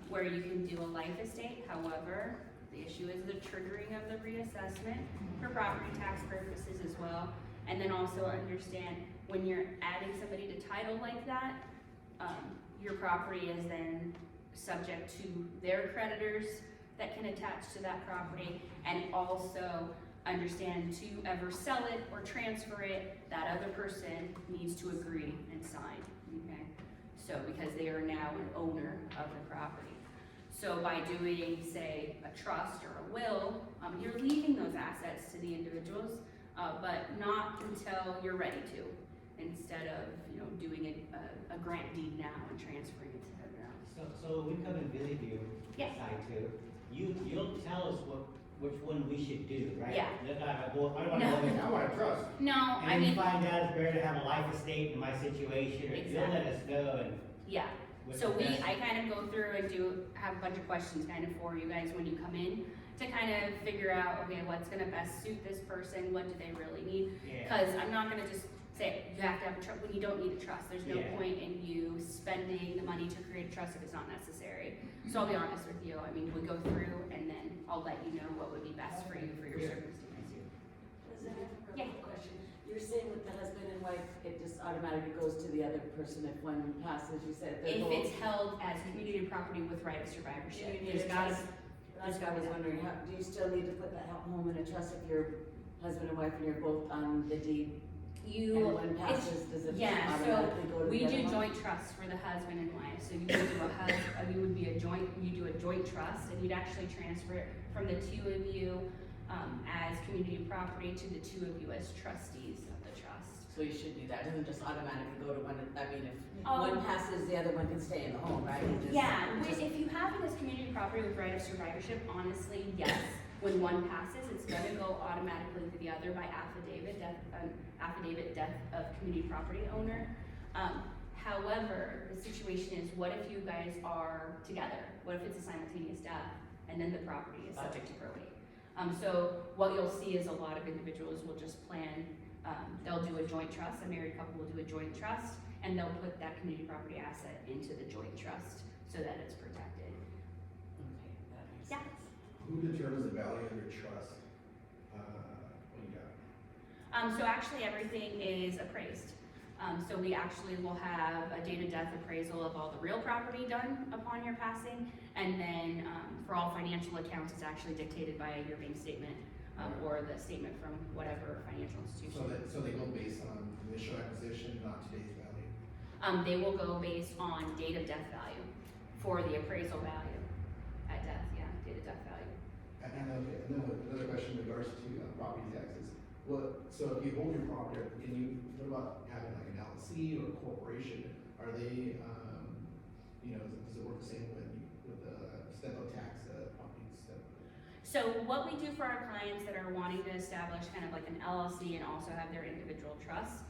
where you can do a life estate. However, the issue is the triggering of the reassessment for property tax purposes as well. And then also understand when you're adding somebody to title like that, your property is then subject to their creditors that can attach to that property, and also understand to ever sell it or transfer it, that other person needs to agree and sign, okay? So, because they are now an owner of the property. So by doing, say, a trust or a will, you're leaving those assets to the individuals, but not until you're ready to, instead of, doing a grant deed now and transferring it to everyone else. So we come and visit you, Yeah. decide to, you'll tell us which one we should do, right? Yeah. Then I don't wanna No. go in, I wanna trust. No, And I then mean, find out it's better to have a life estate in my situation, or you'll let us know and. yeah. what's So the best. I kind of go through and have a bunch of questions kind of for you guys when you come in, to kind of figure out, okay, what's gonna best suit this person, what do they really need? Yeah. Because I'm not gonna just say, you have to have a trust, when you don't need a trust. There's no Yeah. point in you spending the money to create a trust if it's not necessary. So I'll be honest with you, I mean, we go through and then I'll let you know what would be best for you, for your Yeah. circumstances. Yeah. Question. You're saying with the husband and wife, it just automatically goes to the other person if one passes, you said. they're If both- it's held as community property with right of survivorship, Do you need there's a gotta, trust? That's what I was wondering, do you still need to put that home in a trust if you're husband and wife and you're both on the deed? And one passes, does it yeah, so automatically go to we the other do one? joint trusts for the husband and wife, so you would do a joint trust, and you'd actually transfer it from the two of you, as community property to the two of you as trustees of the trust. So you should do that, it doesn't just automatically go to one, I mean, if Oh. one passes, the other one can stay in the home, right? It just- Yeah, just- if you have it as community property with right of survivorship, honestly, yes, when one passes, it's gonna go automatically to the other by affidavit, death of community property owner. However, the situation is, what if you guys are together? What if it's a simultaneous death, and then the property is subject to probate? So what you'll see is a lot of individuals will just plan, they'll do a joint trust, a married couple will do a joint trust, and they'll put that community property asset into the joint trust so that it's protected. Okay, that makes Yeah. sense. Who determines the value of your trust? What do you got? So actually everything is appraised. So we actually will have a date of death appraisal of all the real property done upon your passing. And then, for all financial accounts, it's actually dictated by your bank statement, or the statement from whatever financial institution. So they go based on initial acquisition, not today's value? They will go based on date of death value for the appraisal value at death, yeah, date of death value. And then another question in regards to property taxes. So if you hold your property, what about having like an LLC or a corporation? Are they, does it work the same with the step-up tax, property step? So what we do for our clients that are wanting to establish kind of like an LLC and also have their individual trust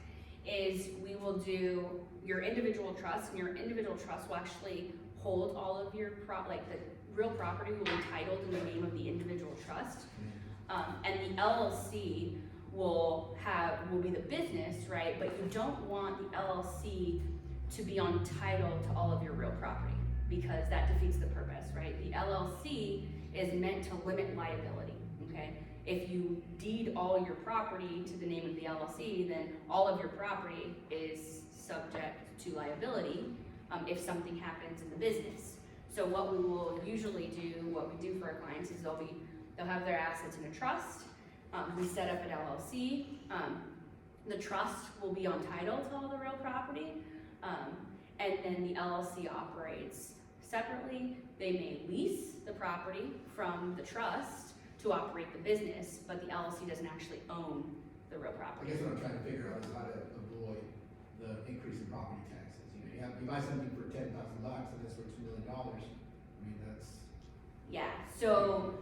is we will do your individual trust, and your individual trust will actually hold all of your the real property will be titled in the name of the individual trust. And the LLC will be the business, right? But you don't want the LLC to be on title to all of your real property, because that defeats the purpose, right? The LLC is meant to limit liability, okay? If you deed all your property to the name of the LLC, then all of your property is subject to liability if something happens in the business. So what we will usually do, what we do for our clients is they'll have their assets in a trust. We set up an LLC. The trust will be on title to all the real property. And then the LLC operates separately. They may lease the property from the trust to operate the business, but the LLC doesn't actually own the real I property. guess what I'm trying to figure out is how to avoid the increase in property taxes. You buy something for $10,000 and it's for $2 million. I mean, that's, Yeah, so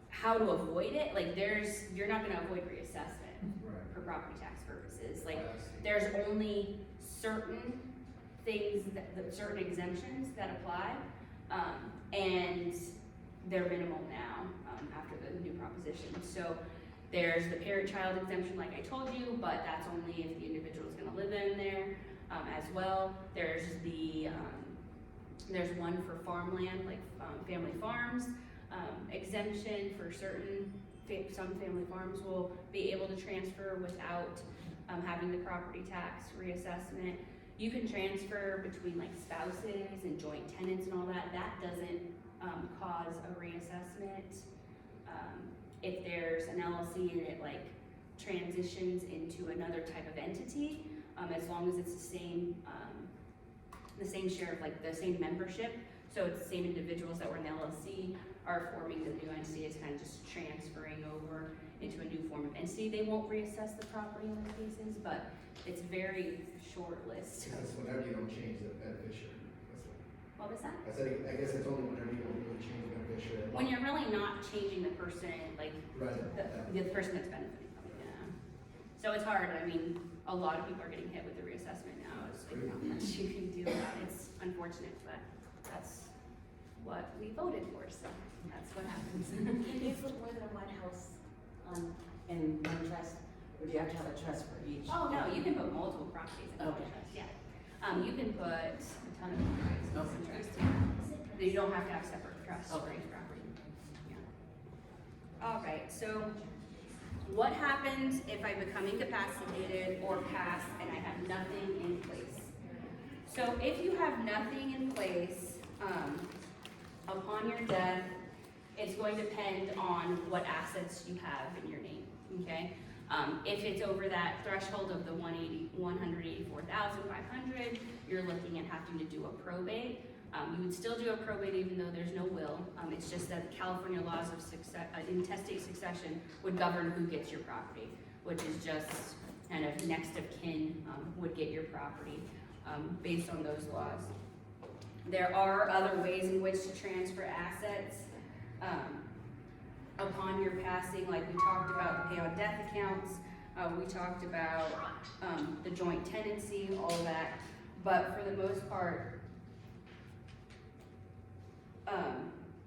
how to avoid it, like you're not gonna avoid reassessment right. for property tax purposes. Like, That's- there's only certain things certain exemptions that apply, and they're minimal now, after the new proposition. So there's the parent-child exemption, like I told you, but that's only if the individual is gonna live in there, as well. There's there's one for farmland, like, family farms, exemption for some family farms will be able to transfer without, having the property tax reassessment. You can transfer between like spouses and joint tenants and all that. That doesn't, cause a reassessment. If there's an LLC and it like transitions into another type of entity, as long as it's the same share of like the same membership, so it's the same individuals that were in the LLC are forming the new entity, it's kind of just transferring over into a new form of entity. They won't reassess the property in those cases, but it's very short list. Because whenever you don't change the beneficiary. That's What was that? what- I said, I guess it's only whenever you don't really change the beneficiary. When you're really not changing the person, like Right. the person that's benefiting from it, yeah. So it's hard, I mean, a lot of people are getting hit with the reassessment now, it's like not much you can do about it, it's unfortunate, but that's what we voted for, so that's what happens. Can you put more than one house in one trust, or do you have to have a trust for each? Oh, no, you can put multiple properties in one Okay. trust, yeah. You can put a ton of properties in one trust, yeah. You don't have to have separate trusts for Okay. each property, yeah. All right, so what happens if I become incapacitated or pass and I have nothing in place? So if you have nothing in place, upon your death, it's going to depend on what assets you have in your name, okay? If it's over that threshold of the 184,500, you're looking at having to do a probate. You would still do a probate even though there's no will. It's just that the California laws of intestate succession would govern who gets your property, which is just kind of next of kin would get your property based on those laws. There are other ways in which to transfer assets upon your passing, like we talked about the pay on death accounts, we talked about the joint tenancy, all that. But for the most part,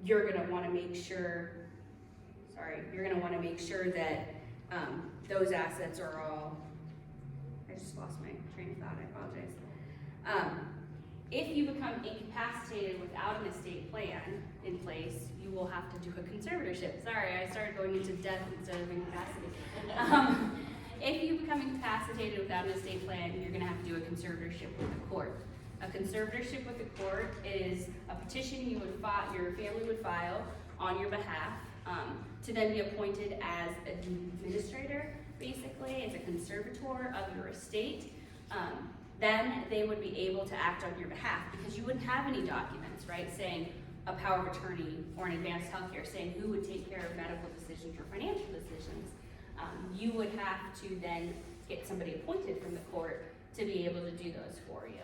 you're gonna wanna make sure that those assets are all, I just lost my train of thought, I apologize. If you become incapacitated without an estate plan in place, you will have to do a conservatorship. Sorry, I started going into death instead of incapacity. If you become incapacitated without an estate plan, you're gonna have to do a conservatorship with the court. A conservatorship with the court is a petition your family would file on your behalf to then be appointed as an administrator, basically, as a conservator of your estate. Then they would be able to act on your behalf because you wouldn't have any documents, right, saying a power of attorney or an advanced healthcare saying who would take care of medical decisions or financial decisions. You would have to then get somebody appointed from the court to be able to do those for you.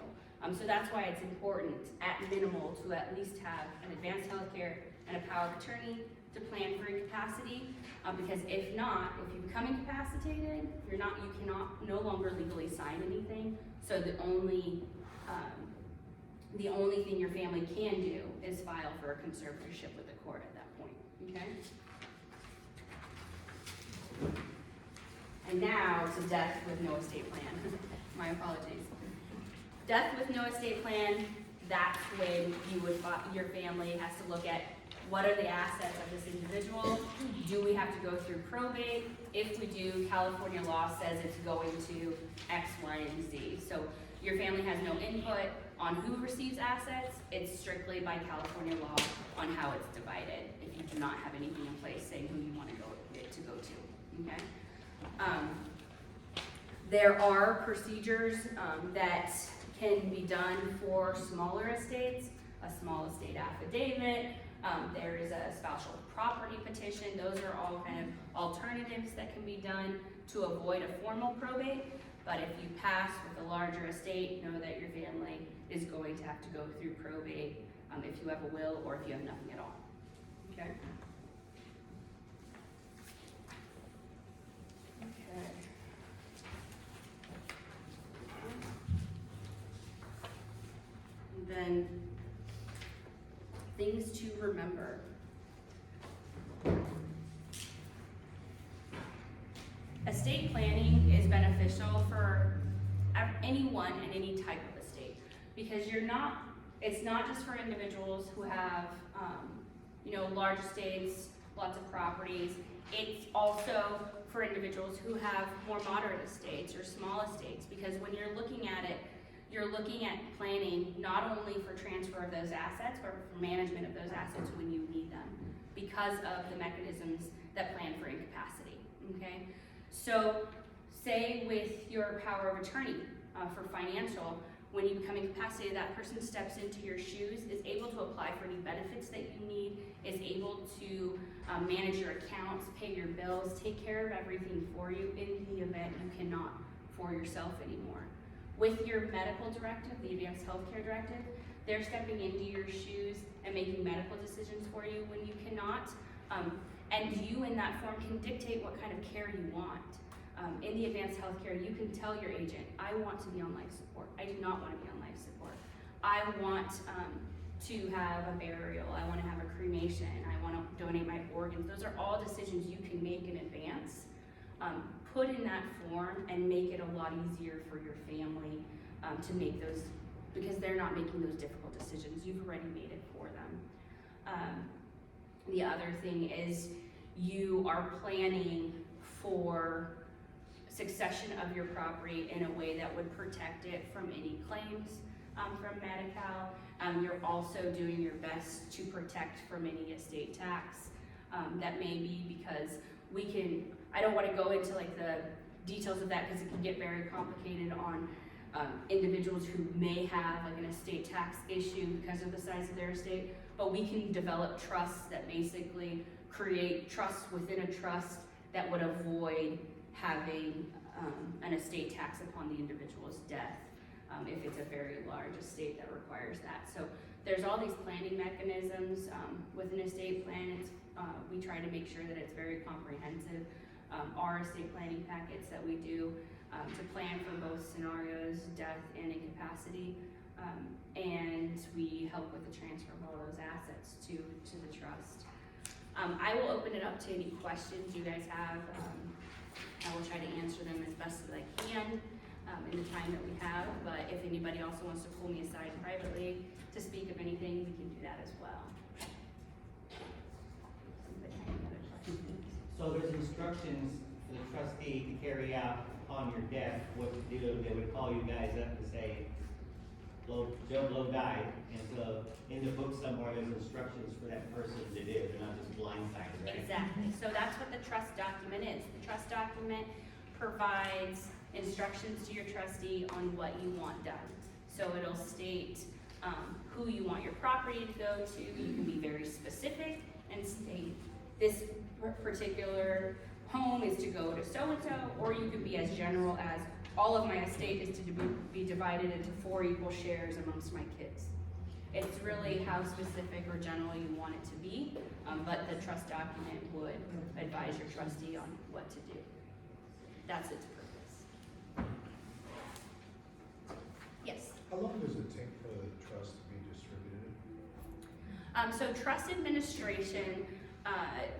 So that's why it's important, at minimal, to at least have an advanced healthcare and a power of attorney to plan for incapacity. Because if not, if you become incapacitated, you cannot no longer legally sign anything. So the only thing your family can do is file for a conservatorship with the court at that point, okay? And now to death with no estate plan. My apologies. Death with no estate plan, that's when your family has to look at what are the assets of this individual? Do we have to go through probate? If we do, California law says it's going to X, Y, and Z. So your family has no input on who receives assets. It's strictly by California law on how it's divided. If you do not have anything in place saying who you want to go to, okay? There are procedures that can be done for smaller estates, a small estate affidavit. There is a spousal property petition. Those are all kind of alternatives that can be done to avoid a formal probate. But if you pass with a larger estate, know that your family is going to have have to go through probate, if you have a will or if you have nothing at all, okay? Okay. And then, things to remember. Estate planning is beneficial for anyone in any type of estate, because it's not just for individuals who have, large estates, lots of properties. It's also for individuals who have more moderate estates or small estates, because when you're looking at it, you're looking at planning not only for transfer of those assets, but for management of those assets when you need them, because of the mechanisms that plan for incapacity, okay? So, say with your power of attorney for financial, when you become incapacitated, that person steps into your shoes, is able to apply for any benefits that you need, is able to manage your accounts, pay your bills, take care of everything for you in the event you cannot for yourself anymore. With your medical directive, the Advanced Healthcare Directive, they're stepping into your shoes and making medical decisions for you when you cannot. And you in that form can dictate what kind of care you want. In the advanced healthcare, you can tell your agent, I want to be on life support. I do not want to be on life support. I want to have a burial. I want to have a cremation. I want to donate my organs. Those are all decisions you can make in advance. Put in that form and make it a lot easier for your family to make those, because they're not making those difficult decisions. You've already made it for them. The other thing is you are planning for succession of your property in a way that would protect it from any claims from Medi-Cal. You're also doing your best to protect from any estate tax. That may be because I don't want to go into like the details of that because it can get very complicated on individuals who may have like an estate tax issue because of the size of their estate, but we can develop trusts that basically create trusts within a trust that would avoid having an estate tax upon the individual's death if it's a very large estate that requires that. So there's all these planning mechanisms with an estate plan. We try to make sure that it's very comprehensive. Our estate planning packets that we do to plan for both scenarios, death and incapacity, and we help with the transfer of all those assets to the trust. I will open it up to any questions you guys have. I will try to answer them as best as I can in the time that we have, but if anybody also wants to pull me aside privately to speak of anything, we can do that as well. Anybody have any other questions? So there's instructions for the trustee to carry out upon your death, what to do. They would call you guys up to say, Joe Blow died, and so in the book somewhere there's instructions for that person to do. They're not just blindsided, right? Exactly. So that's what the trust document is. The trust document provides instructions to your trustee on what you want done. So it'll state who you want your property to go to. You can be very specific and state this particular home is to go to so-and-so, or you can be as general as all of my estate is to be divided into 4 equal shares amongst my kids. It's really how specific or general you want it to be, but the trust document would advise your trustee on what to do. That's its purpose. Yes? How long does it take for the trust to be distributed? So trust administration,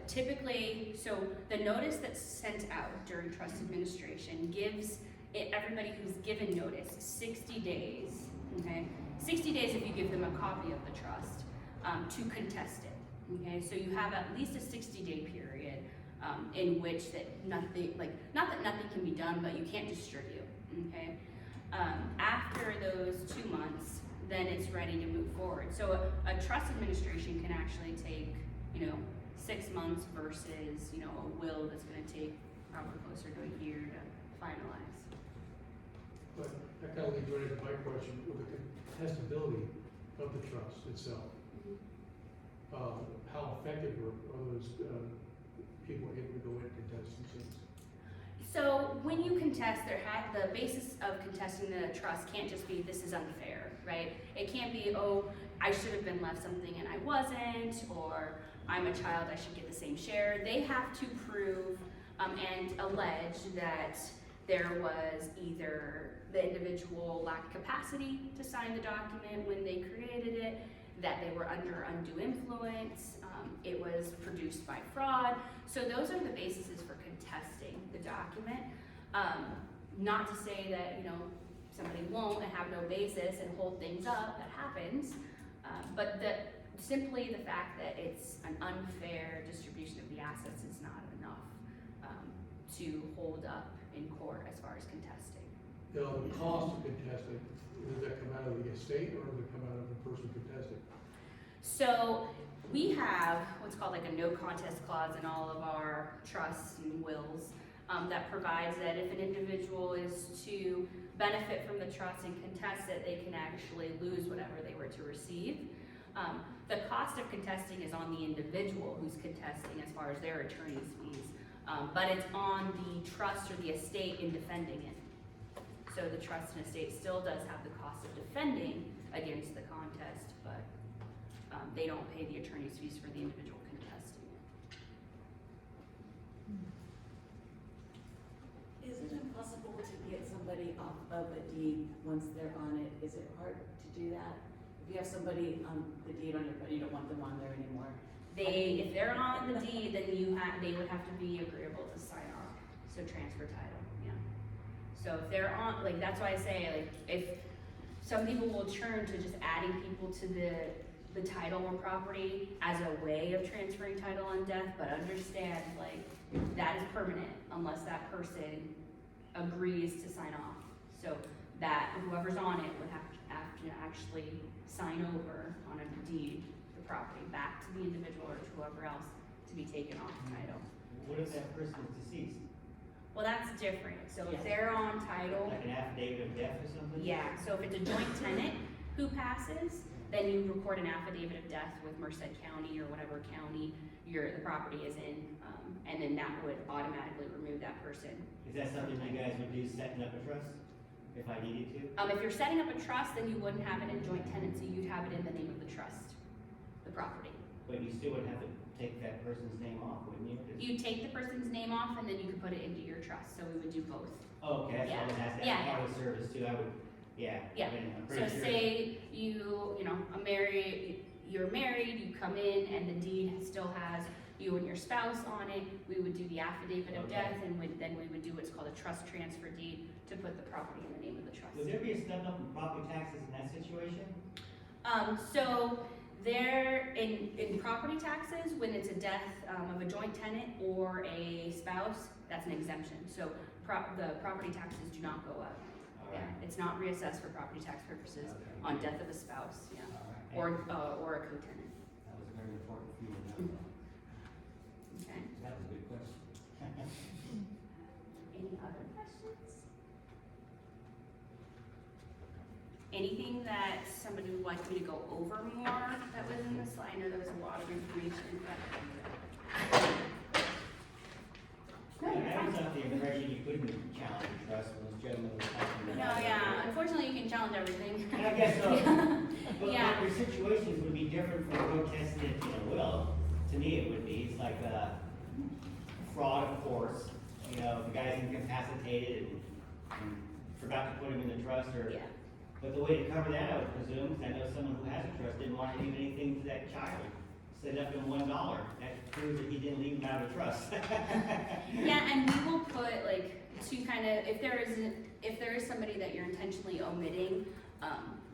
typically, so the notice that's sent out during trust administration gives everybody who's given notice 60 days, okay? 60 days if you give them a copy of the trust to contest it, okay? So you have at least a 60-day period in which that nothing, not that nothing can be done, but you can't distribute, okay? After those 2 months, then it's ready to move forward. So a trust administration can actually take, 6 months versus, a will that's gonna take probably closer to a year to finalize. But that kind of leads right into my question, with the contestability of the trust itself. How effective are those people able to go in and contest themselves? So when you contest, the basis of contesting the trust can't just be this is unfair, right? It can't be, oh, I should have been left something and I wasn't, or I'm a child, I should get the same share. They have to prove and allege that there was either the individual lacked capacity to sign the document when they created it, that they were under undue influence, it was produced by fraud. So those are the bases for contesting the document. Not to say that, you know, somebody won't and have no basis and hold things up, that happens. But simply the fact that it's an unfair distribution of the assets is not enough to hold up in court as far as contesting. The cost of contesting, does that come out of the estate or does it come out of the person contesting? So we have what's called like a no contest clause in all of our trusts and wills that provides that if an individual is to benefit from the trust and contest it, they can actually lose whatever they were to receive. The cost of contesting is on the individual who's contesting as far as their attorney's fees, but it's on the trust or the estate in defending it. So the trust and estate still does have the cost of defending against the contest, but they don't pay the attorney's fees for the individual contesting it. Is it impossible to get somebody off of a deed once they're on it? Is it hard to do that? If you have somebody on the deed on your, but you don't want them on there anymore? If they're on the deed, then they would have to be agreeable to sign off, so transfer title, yeah. So if they're on, like, that's why I say, like, if some people will turn to just adding people to the title or property as a way of transferring title on death, but understand, like, that is permanent unless that person agrees to sign off. So that whoever's on it would have to actually sign over on a deed, the property back to the individual or to whoever else to be taken off the title. What if that person is deceased? Well, that's different. So if Yeah. they're on title, Like an affidavit of death or something? yeah, so if it's a joint tenant who passes, then you record an affidavit of death with Merced County or whatever county the property is in, and then that would automatically remove that person. Is that something you guys would do, setting up a trust, if I needed to? If you're setting up a trust, then you wouldn't have it in joint tenancy, you'd have it in the name of the trust, the property. But you still would have to take that person's name off, wouldn't you? 'Cause- You take the person's name off and then you could put it into your trust, so we would do both. Oh, okay, that's what I was asking, Yeah. that's part of the service too, I would, yeah. Yeah. I mean, I'm So pretty sure. say you're married, you come in and the deed still has you and your spouse on it, we would do the affidavit of Okay. death and then we would do what's called a trust transfer deed to put the property in the name of the trust. Would there be a step up in property taxes in that situation? So there, in property taxes, when it's a death of a joint tenant or a spouse, that's an exemption. So the property taxes do not go up. All Yeah, right. it's not reassessed for property tax purposes Okay. on death of a spouse, yeah, All right. or a co-tenant, That was very important for you to know. okay? That was a good question. Any other questions? Anything that somebody would like me to go over more that was in the slide? I know there was a lot of information, but. I was under the impression you couldn't challenge the trust when this gentleman was talking No, about. yeah, unfortunately you can challenge everything. I guess so. But Yeah. your situations would be different from protesting it in a will. To me, it would be, it's like fraud, of course. You know, the guy's incapacitated and forgot to put him in the trust or. Yeah. But the way to cover that, I would presume, is I know someone who has a trust didn't want to leave anything to that child. Set up in $1. That proves that he didn't leave him out of trust. Yeah, and we will put like to kind of, if there is somebody that you're intentionally omitting,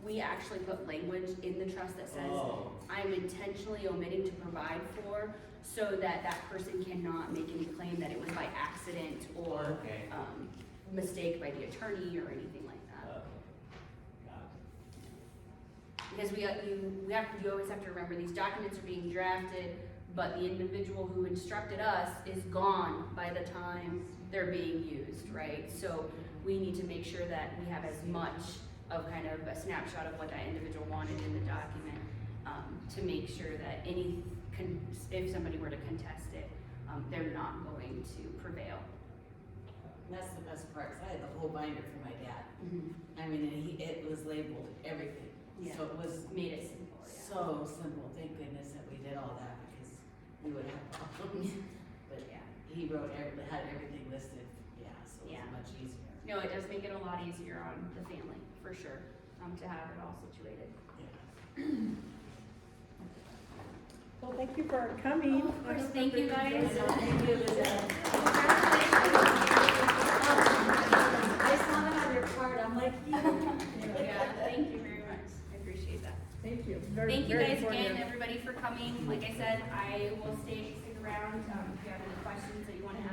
we actually put language in the trust that says, Oh. I'm intentionally omitting to provide for, so that that person cannot make any claim that it was by accident or Okay. mistake by the attorney or anything like that. Okay. Got it. Because you always have to remember, these documents are being drafted, but the individual who instructed us is gone by the time they're being used, right? So we need to make sure that we have as much of kind of a snapshot of what that individual wanted in the document, to make sure that if somebody were to contest it, they're not going to prevail. And that's the best part, 'cause I had the whole binder for my dad. I mean, and it was labeled everything. Yeah. So so simple, thank goodness that we did all that, because we would have problems. But Yeah. he had everything listed, yeah, so it Yeah. was much easier. No, it does make it a lot easier on the family, for sure, to have it all situated. Yeah. Well, thank you for coming. Of course, thank you guys. Thank you, Lisette. I saw that on your card, I'm like, Yeah, thank you very much, I appreciate that. Thank you. Thank you guys again, everybody, for coming. Like I said, I will stick around, if you have any questions that you wanna ask.